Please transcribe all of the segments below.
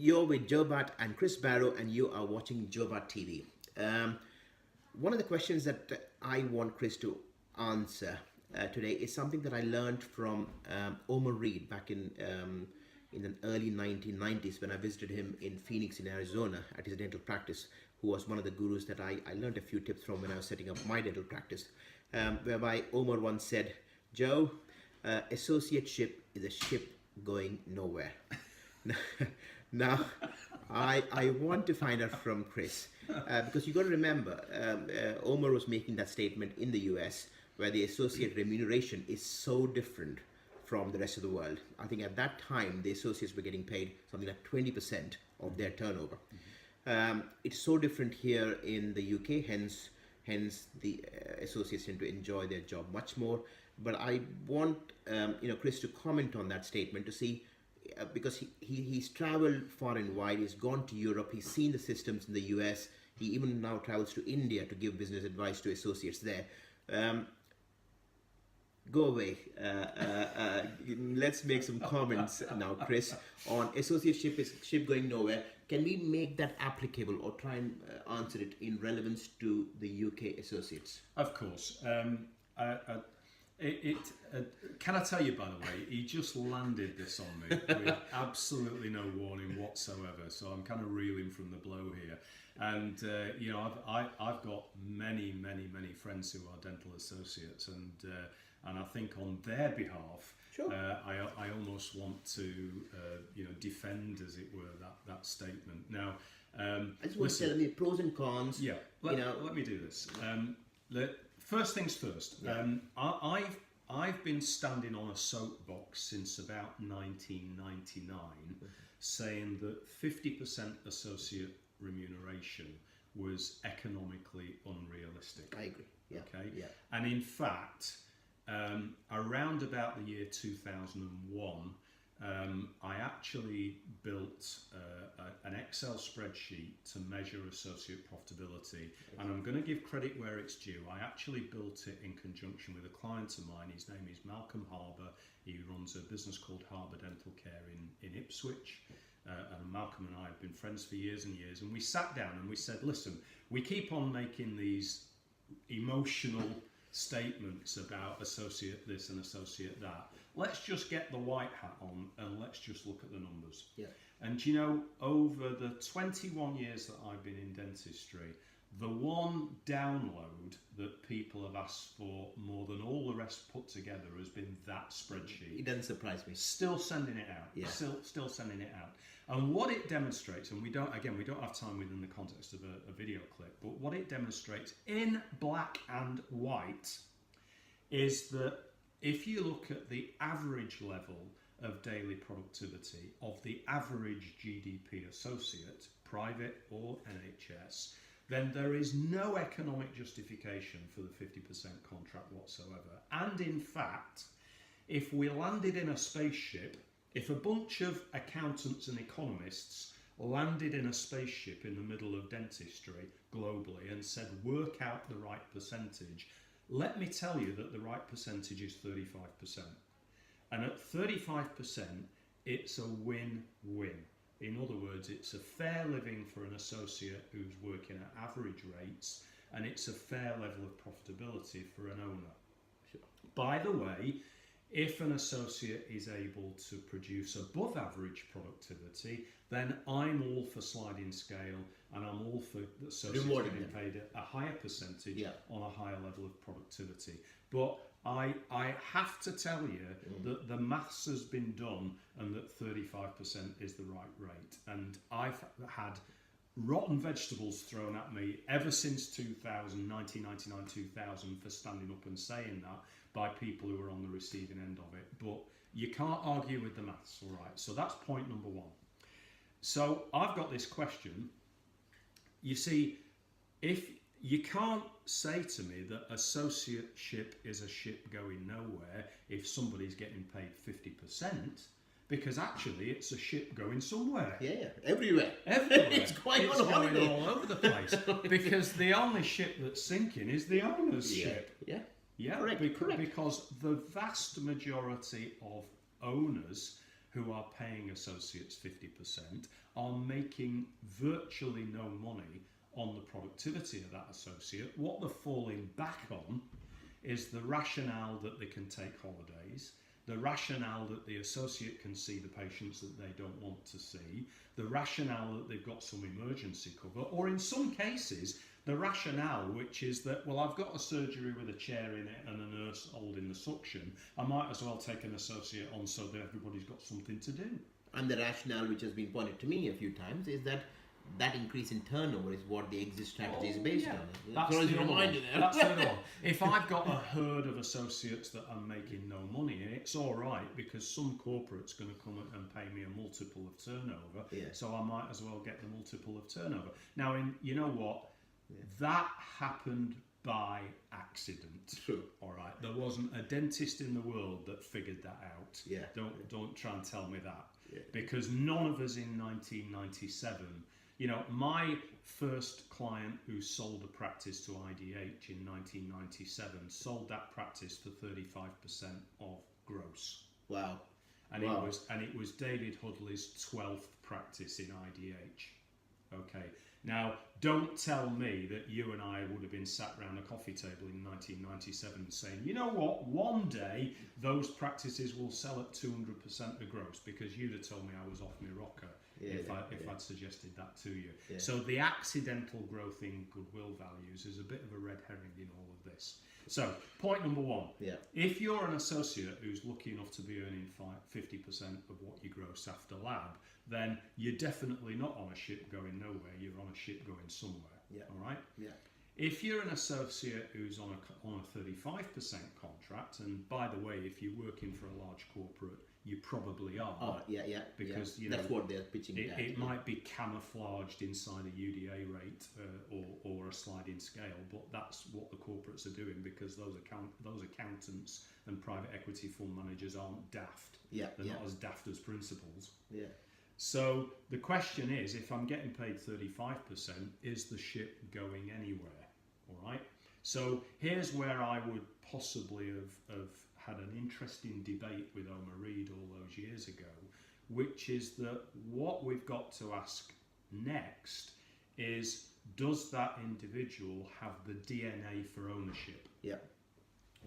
You're with Joe Butt and Chris Barrow, and you are watching Joe Butt TV. One of the questions that I want Chris to answer today is something that I learned from Omar Reed back in the early 1990s when I visited him in Phoenix, in Arizona, at his dental practice, who was one of the gurus that I learned a few tips from when I was setting up my dental practice, whereby Omar once said, Joe, associateship is a ship going nowhere. Now, I want to find out from Chris, because you got to remember, Omar was making that statement in the US, where the associate remuneration is so different from the rest of the world. I think at that time, the associates were getting paid something like 20% of their turnover. It's so different here in the UK, hence the associates tend to enjoy their job much more. But I want Chris to comment on that statement to see, because he's traveled far and wide, he's gone to Europe, he's seen the systems in the US, he even now travels to India to give business advice to associates there. Go away. Let's make some comments now, Chris, on associateship is ship going nowhere. Can we make that applicable or try and answer it in relevance to the UK associates? Of course. Can I tell you, by the way, he just landed this on me with absolutely no warning whatsoever. So I'm kind of reeling from the blow here. And I've got many friends who are dental associates, and I think on their behalf, sure. I almost want to defend, as it were, that statement. Now, I just want to tell me pros and cons. Yeah, let me do this. First things first. Yeah. I've been standing on a soapbox since about 1999, saying that 50% associate remuneration was economically unrealistic. I agree. Yeah. Okay. Yeah. And in fact, around about the year 2001, I actually built an Excel spreadsheet to measure associate profitability, and I'm going to give credit where it's due. I actually built it in conjunction with a client of mine. His name is Malcolm Harbour. He runs a business called Harbour Dental Care in Ipswich, and Malcolm and I have been friends for years and years, and we sat down and we said, listen, we keep on making these emotional statements about associate this and associate that. Let's just get the white hat on and let's just look at the numbers. Yeah. And over the 21 years that I've been in dentistry, the one download that people have asked for more than all the rest put together has been that spreadsheet. It doesn't surprise me. Still sending it out. Yeah. Still sending it out. And what it demonstrates, and we don't have time within the context of a video clip, but what it demonstrates in black and white is that if you look at the average level of daily productivity of the average GDP associate, private or NHS, then there is no economic justification for the 50% contract whatsoever. And in fact, if we landed in a spaceship, if a bunch of accountants and economists landed in a spaceship in the middle of dentistry globally and said, work out the right percentage, let me tell you that the right percentage is 35%. And at 35%, it's a win-win. In other words, it's a fair living for an associate who's working at average rates, and it's a fair level of profitability for an owner. Sure. By the way, if an associate is able to produce above average productivity, then I'm all for sliding scale, and I'm all for the associates getting paid a higher percentage on a higher level of productivity. But I have to tell you that the maths has been done and that 35% is the right rate. And I've had rotten vegetables thrown at me ever since 1999, 2000 for standing up and saying that by people who are on the receiving end of it. But you can't argue with the maths, all right? So that's point number one. So I've got this question. You see, if you can't say to me that associateship is a ship going nowhere if somebody's getting paid 50%, because actually it's a ship going somewhere. Yeah, everywhere. It's going all over the place. Because the only ship that's sinking is the owner's ship. Yeah. Correct. Because the vast majority of owners who are paying associates 50% are making virtually no money on the productivity of that associate. What they're falling back on is the rationale that they can take holidays, the rationale that the associate can see the patients that they don't want to see, the rationale that they've got some emergency cover, or in some cases, the rationale which is that, well, I've got a surgery with a chair in it and a nurse holding the suction, I might as well take an associate on so that everybody's got something to do. And the rationale which has been pointed to me a few times is that increase in turnover is what the exit strategy is based on. That's the other one. That's the other one. If I've got a herd of associates that I'm making no money, it's all right because some corporate's going to come and pay me a multiple of turnover, so I might as well get the multiple of turnover. Now, you know what? That happened by accident. True. All right. There wasn't a dentist in the world that figured that out. Yeah. Don't try and tell me that. Yeah. Because none of us in 1997. You know, my first client who sold a practice to IDH in 1997 sold that practice for 35% of gross. Wow. And it was David Hudley's 12th practice in IDH. Okay. Now, don't tell me that you and I would have been sat around a coffee table in 1997 saying, you know what, one day those practices will sell at 200% of gross, because you'd have told me I was off my rocker if I'd suggested that to you. Yeah. So the accidental growth in goodwill values is a bit of a red herring in all of this. So, point number one, if you're an associate who's lucky enough to be earning 50% of what you gross after lab, then you're definitely not on a ship going nowhere, you're on a ship going somewhere. Yeah. All right? Yeah. If you're an associate who's on a 35% contract, and by the way, if you're working for a large corporate, you probably are. Oh, yeah. Because you that's know, what they're pitching it at. It might be camouflaged inside a UDA rate or a sliding scale, but that's what the corporates are doing, because those accountants and private equity fund managers aren't daft. They're not as daft as principals. Yeah. So the question is, if I'm getting paid 35%, is the ship going anywhere? All right. So here's where I would possibly have had an interesting debate with Omar Reed all those years ago, which is that what we've got to ask next is, does that individual have the DNA for ownership? Yeah.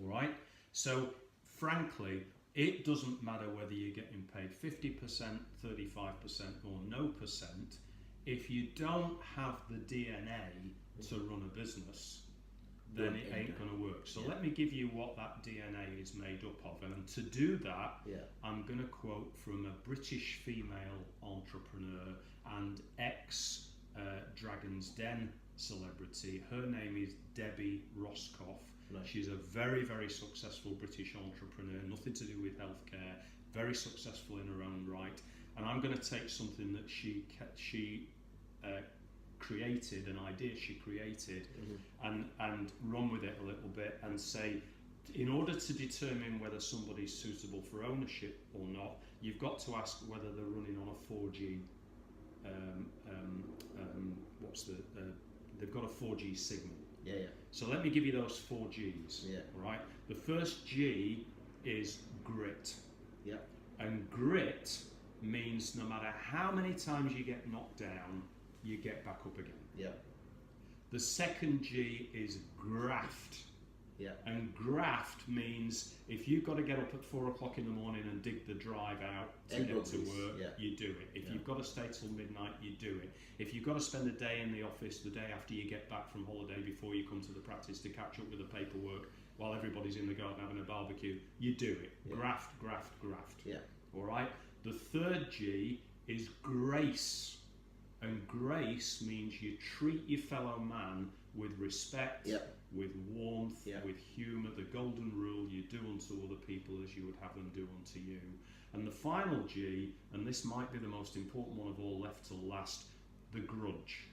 All right. So frankly, it doesn't matter whether you're getting paid 50%, 35% or no percent. If you don't have the DNA to run a business, then it ain't going to work. So let me give you what that DNA is made up of. And to do that, I'm going to quote from a British female entrepreneur and ex-Dragon's Den celebrity. Her name is Debbie Roscoff. Right. She's a very, very successful British entrepreneur, nothing to do with healthcare, very successful in her own right. And I'm going to take something that she created, an idea she created, and run with it a little bit and say, in order to determine whether somebody's suitable for ownership or not, you've got to ask whether they're running on a 4G, they've got a 4G signal. Yeah. So let me give you those 4 Gs. Yeah. Right. The first G is grit. Yeah. And grit means no matter how many times you get knocked down, you get back up again. Yeah. The second G is graft. Yeah. And graft means if you've got to get up at 4 o'clock in the morning and dig the drive out to get to work, you do it. If you've got to stay till midnight, you do it. If you've got to spend a day in the office the day after you get back from holiday before you come to the practice to catch up with the paperwork while everybody's in the garden having a barbecue, you do it. Yeah. Graft, graft, graft. Yeah. All right? The third G is grace. And grace means you treat your fellow man with respect, with warmth, with humour. The golden rule, you do unto other people as you would have them do unto you. And the final G, and this might be the most important one of all left till last, the grudge.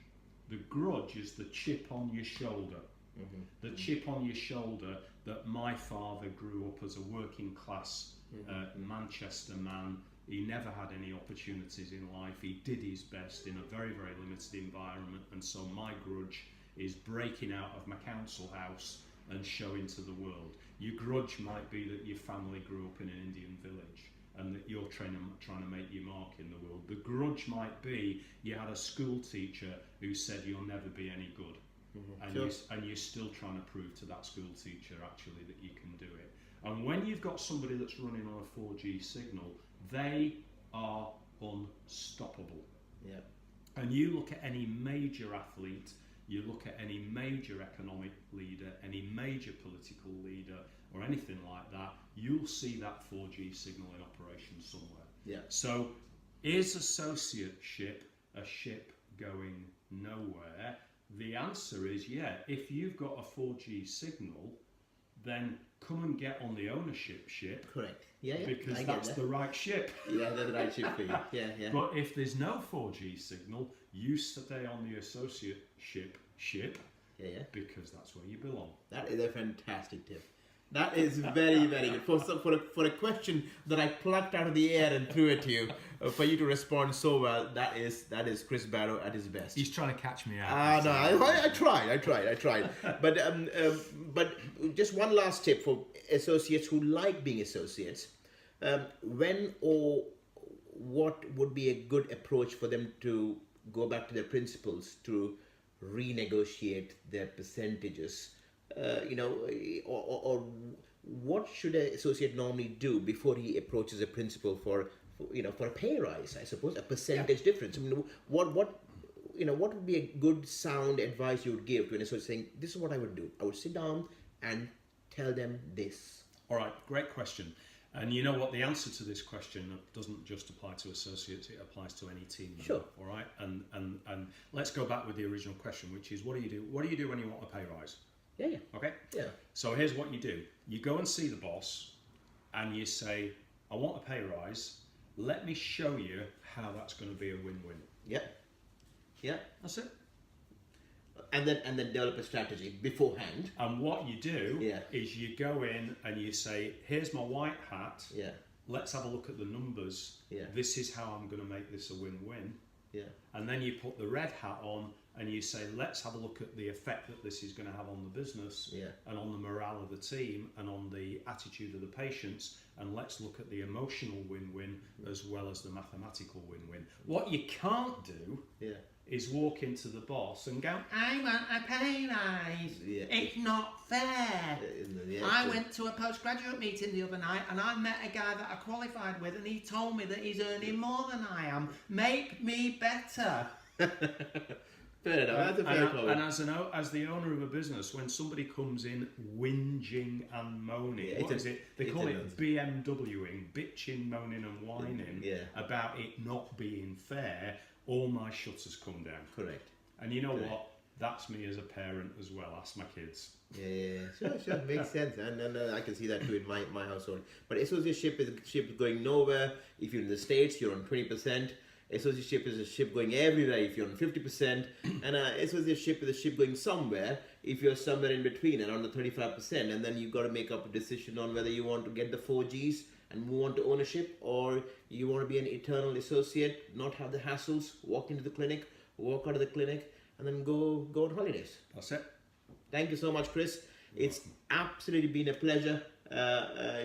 The grudge is the chip on your shoulder. The chip on your shoulder that my father grew up as a working class Manchester man. He never had any opportunities in life. He did his best in a very, very limited environment. And so my grudge is breaking out of my council house and showing to the world. Your grudge might be that your family grew up in an Indian village and that you're trying to make your mark in the world. The grudge might be you had a school teacher who said you'll never be any good, and you're still trying to prove to that school teacher actually that you can do it. And when you've got somebody that's running on a 4G signal, they are unstoppable. Yeah. And you look at any major athlete, you look at any major economic leader, any major political leader, or anything like that, you'll see that 4G signal in operation somewhere. Yeah. So, is associateship a ship going nowhere? The answer is yeah. If you've got a 4G signal, then come and get on the ownership ship. Correct. Yeah, yeah. Because that's the right ship. Yeah, that's the right ship for you. Yeah, yeah. But if there's no 4G signal, you stay on the associateship ship. Yeah, yeah. Because that's where you belong. That is a fantastic tip. That is very, very good. For a question that I plucked out of the air and threw it to you, for you to respond so well, that is Chris Barrow at his best. He's trying to catch me out. No, I tried. But just one last tip for associates who like being associates. When or what would be a good approach for them to go back to their principals to renegotiate their percentages? Or what should an associate normally do before he approaches a principal for a pay rise? I suppose a percentage difference. I mean, what would be a good sound advice you would give to an associate saying, this is what I would do? I would sit down and tell them this. All right, great question. And you know what? The answer to this question doesn't just apply to associates; it applies to any team. Sure. All right. And let's go back with the original question, which is, what do you do? What do you do when you want a pay rise? Yeah. Okay? Yeah. So here's what you do. You go and see the boss and you say, I want a pay rise. Let me show you how that's going to be a win-win. Yeah. Yeah. That's it. And then develop a strategy beforehand. And what you do is you go in and you say, here's my white hat. Yeah. Let's have a look at the numbers. Yeah. This is how I'm going to make this a win-win. Yeah. And then you put the red hat on and you say, let's have a look at the effect that this is going to have on the business and on the morale of the team and on the attitude of the patients, and let's look at the emotional win-win as well as the mathematical win-win. What you can't do is walk into the boss and go, I want a pay rise. Yeah. It's not fair. I went to a postgraduate meeting the other night and I met a guy that I qualified with and he told me that he's earning more than I am. Make me better. Fair enough. That's a fair comment. And as the owner of a business, when somebody comes in whinging and moaning, what is it? They call it BMWing, bitching, moaning and whining about it not being fair. All my shutters come down. Correct. And you know what? That's me as a parent as well. Ask my kids. Yeah. Sure. Makes sense. And I can see that too in my household. But associateship is a ship going nowhere. If you're in the States, you're on 20%. Associateship is a ship going everywhere if you're on 50%. And associateship is a ship going somewhere if you're somewhere in between, around the 35%. And then you've got to make up a decision on whether you want to get the 4Gs and move on to ownership, or you want to be an eternal associate, not have the hassles, walk into the clinic, walk out of the clinic, and then go on holidays. That's it. Thank you so much, Chris. It's absolutely been a pleasure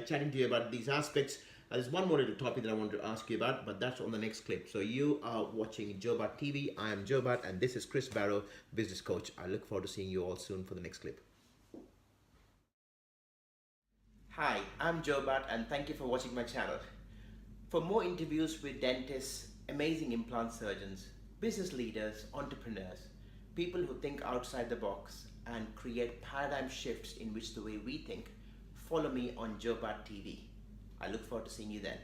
chatting to you about these aspects. There's one more little topic that I want to ask you about, but that's on the next clip. So you are watching Jobat TV. I am Jobat, and this is Chris Barrow, business coach. I look forward to seeing you all soon for the next clip. Hi, I'm Jobat, and thank you for watching my channel. For more interviews with dentists, amazing implant surgeons, business leaders, entrepreneurs, people who think outside the box and create paradigm shifts in which the way we think, follow me on Jobat TV. I look forward to seeing you then.